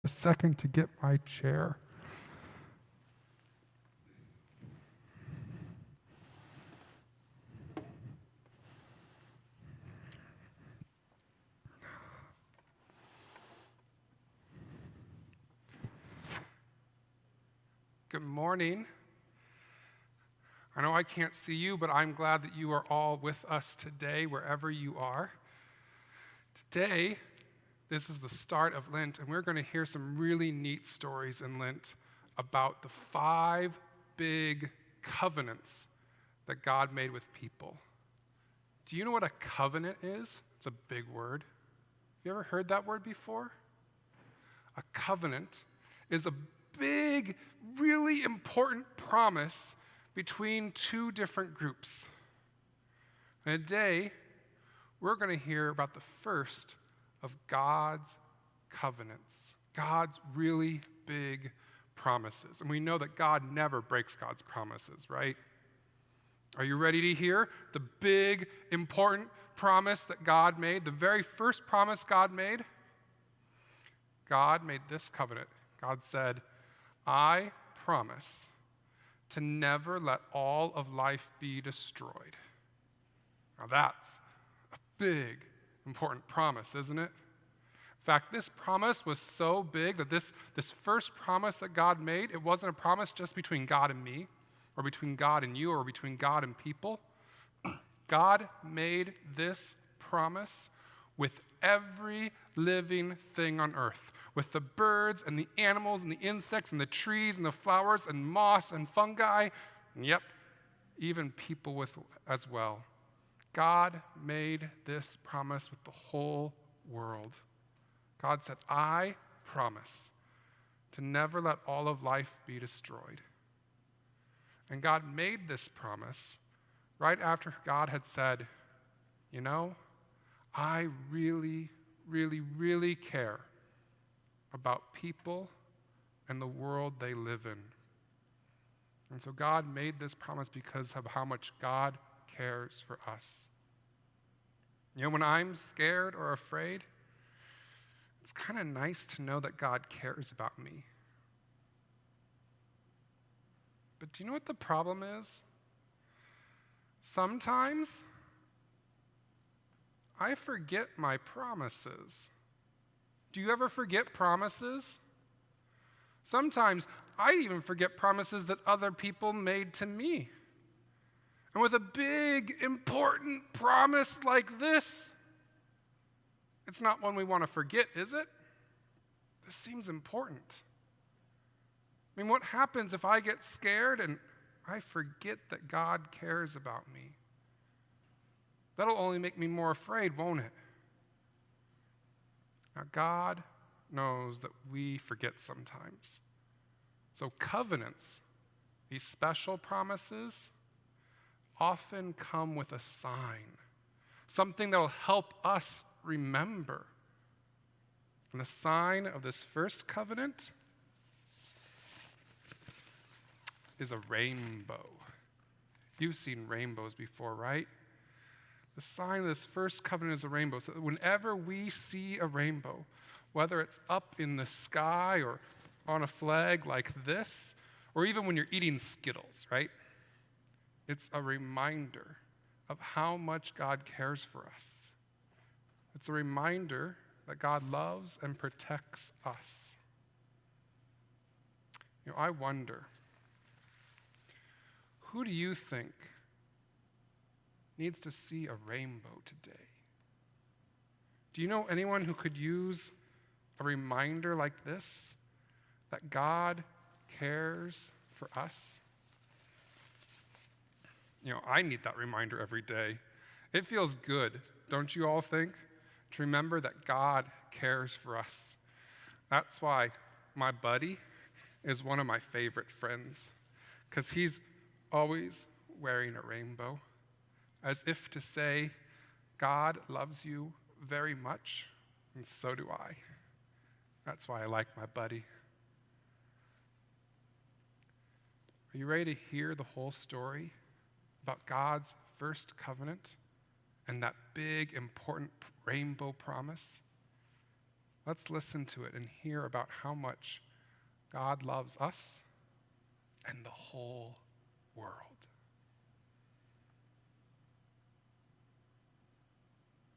a second to get my chair. Good morning. I know I can't see you, but I'm glad that you are all with us today, wherever you are. Today, this is the start of Lent, and we're going to hear some really neat stories in Lent about the 5 big covenants that God made with people. Do you know what a covenant is? It's a big word. Have you ever heard that word before? A covenant is a big, really important promise between 2 different groups. And today, we're going to hear about the first of God's covenants, God's really big promises. And we know that God never breaks God's promises, right? Are you ready to hear the big, important promise that God made? The very first promise God made? God made this covenant. God said, I promise to never let all of life be destroyed. Now that's a big, important promise, isn't it? In fact, this promise was so big that this first promise that God made, it wasn't a promise just between God and me, or between God and you, or between God and people. God made this promise with every living thing on earth, with the birds and the animals and the insects and the trees and the flowers and moss and fungi, and yep, even people as well. God made this promise with the whole world. God said, I promise to never let all of life be destroyed. And God made this promise right after God had said, you know, I really, really, really care about people and the world they live in. And so God made this promise because of how much God cares for us. You know, when I'm scared or afraid, it's kind of nice to know that God cares about me. But do you know what the problem is? Sometimes I forget my promises. Do you ever forget promises? Sometimes I even forget promises that other people made to me. And with a big, important promise like this, it's not one we want to forget, is it? This seems important. I mean, what happens if I get scared and I forget that God cares about me? That'll only make me more afraid, won't it? Now, God knows that we forget sometimes. So covenants, these special promises, often come with a sign, something that will help us remember. And the sign of this first covenant is a rainbow. You've seen rainbows before, right? The sign of this first covenant is a rainbow. So that whenever we see a rainbow, whether it's up in the sky or on a flag like this, or even when you're eating Skittles, right? It's a reminder of how much God cares for us. It's a reminder that God loves and protects us. You know, I wonder, who do you think needs to see a rainbow today? Do you know anyone who could use a reminder like this, that God cares for us? You know, I need that reminder every day. It feels good, don't you all think, to remember that God cares for us. That's why my buddy is one of my favorite friends, because he's always wearing a rainbow, as if to say, God loves you very much, and so do I. That's why I like my buddy. Are you ready to hear the whole story about God's first covenant and that big, important rainbow promise? Let's listen to it and hear about how much God loves us and the whole world.